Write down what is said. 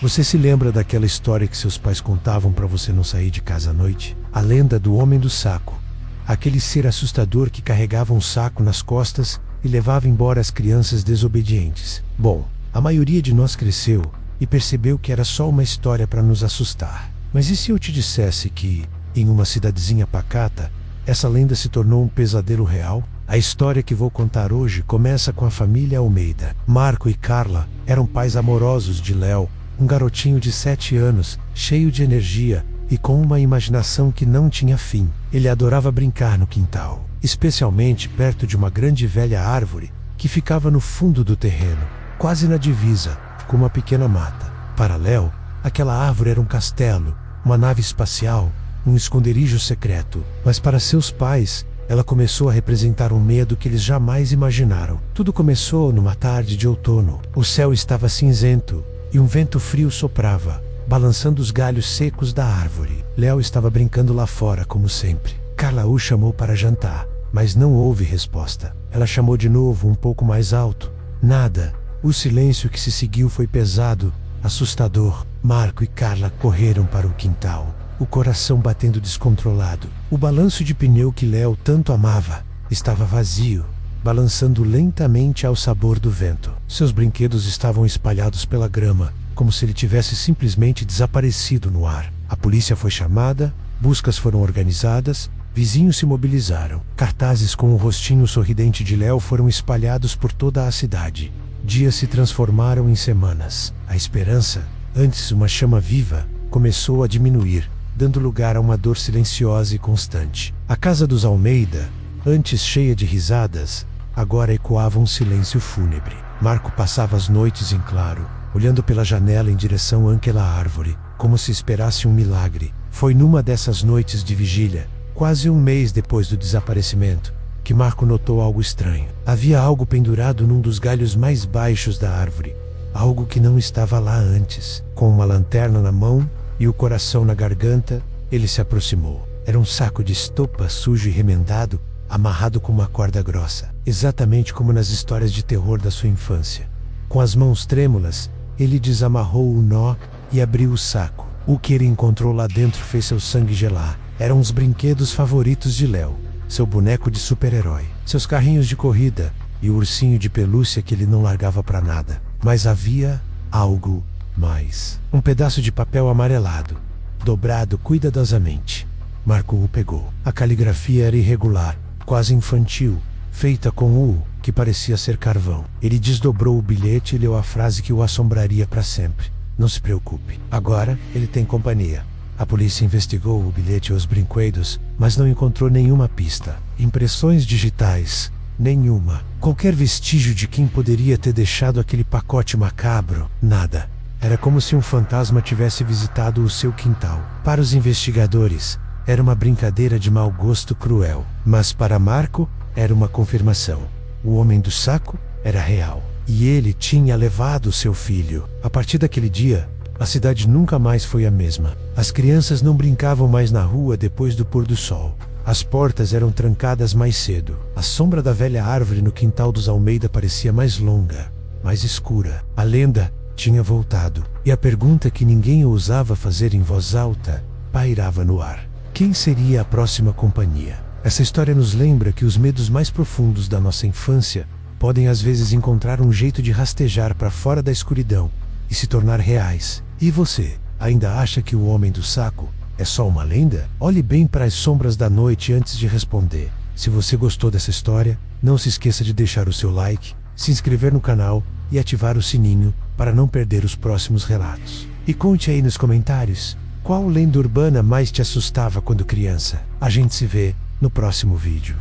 Você se lembra daquela história que seus pais contavam para você não sair de casa à noite? A lenda do Homem do Saco. Aquele ser assustador que carregava um saco nas costas e levava embora as crianças desobedientes. Bom, a maioria de nós cresceu e percebeu que era só uma história para nos assustar. Mas e se eu te dissesse que, em uma cidadezinha pacata, essa lenda se tornou um pesadelo real? A história que vou contar hoje começa com a família Almeida. Marco e Carla eram pais amorosos de Léo, um garotinho de 7 anos, cheio de energia e com uma imaginação que não tinha fim. Ele adorava brincar no quintal, especialmente perto de uma grande e velha árvore que ficava no fundo do terreno, quase na divisa, com uma pequena mata. Para Léo, aquela árvore era um castelo, uma nave espacial, um esconderijo secreto. Mas para seus pais, ela começou a representar um medo que eles jamais imaginaram. Tudo começou numa tarde de outono. O céu estava cinzento e um vento frio soprava, balançando os galhos secos da árvore. Léo estava brincando lá fora, como sempre. Carla o chamou para jantar, mas não houve resposta. Ela chamou de novo, um pouco mais alto. Nada. O silêncio que se seguiu foi pesado, assustador. Marco e Carla correram para o quintal, o coração batendo descontrolado. O balanço de pneu que Léo tanto amava estava vazio, balançando lentamente ao sabor do vento. Seus brinquedos estavam espalhados pela grama, como se ele tivesse simplesmente desaparecido no ar. A polícia foi chamada, buscas foram organizadas, vizinhos se mobilizaram. Cartazes com o rostinho sorridente de Léo foram espalhados por toda a cidade. Dias se transformaram em semanas. A esperança, antes uma chama viva, começou a diminuir, dando lugar a uma dor silenciosa e constante. A casa dos Almeida, antes cheia de risadas, agora ecoava um silêncio fúnebre. Marco passava as noites em claro, olhando pela janela em direção àquela árvore, como se esperasse um milagre. Foi numa dessas noites de vigília, quase um mês depois do desaparecimento, que Marco notou algo estranho. Havia algo pendurado num dos galhos mais baixos da árvore, algo que não estava lá antes. Com uma lanterna na mão e o coração na garganta, ele se aproximou. Era um saco de estopa sujo e remendado, amarrado com uma corda grossa, exatamente como nas histórias de terror da sua infância. Com as mãos trêmulas, ele desamarrou o nó e abriu o saco. O que ele encontrou lá dentro fez seu sangue gelar. Eram os brinquedos favoritos de Léo, seu boneco de super-herói, seus carrinhos de corrida e o ursinho de pelúcia que ele não largava para nada. Mas havia algo mais. Um pedaço de papel amarelado, dobrado cuidadosamente. Marco o pegou. A caligrafia era irregular, quase infantil, feita com U, que parecia ser carvão. Ele desdobrou o bilhete e leu a frase que o assombraria para sempre. Não se preocupe, agora ele tem companhia. A polícia investigou o bilhete e os brinquedos, mas não encontrou nenhuma pista. Impressões digitais, nenhuma. Qualquer vestígio de quem poderia ter deixado aquele pacote macabro, nada. Era como se um fantasma tivesse visitado o seu quintal. Para os investigadores, era uma brincadeira de mau gosto cruel. Mas para Marco, era uma confirmação. O Homem do Saco era real. E ele tinha levado seu filho. A partir daquele dia, a cidade nunca mais foi a mesma. As crianças não brincavam mais na rua depois do pôr do sol. As portas eram trancadas mais cedo. A sombra da velha árvore no quintal dos Almeida parecia mais longa, mais escura. A lenda tinha voltado, e a pergunta que ninguém ousava fazer em voz alta pairava no ar. Quem seria a próxima companhia? Essa história nos lembra que os medos mais profundos da nossa infância podem às vezes encontrar um jeito de rastejar para fora da escuridão e se tornar reais. E você, ainda acha que o Homem do Saco é só uma lenda? Olhe bem para as sombras da noite antes de responder. Se você gostou dessa história, não se esqueça de deixar o seu like, se inscrever no canal e ativar o sininho para não perder os próximos relatos. E conte aí nos comentários, qual lenda urbana mais te assustava quando criança? A gente se vê no próximo vídeo.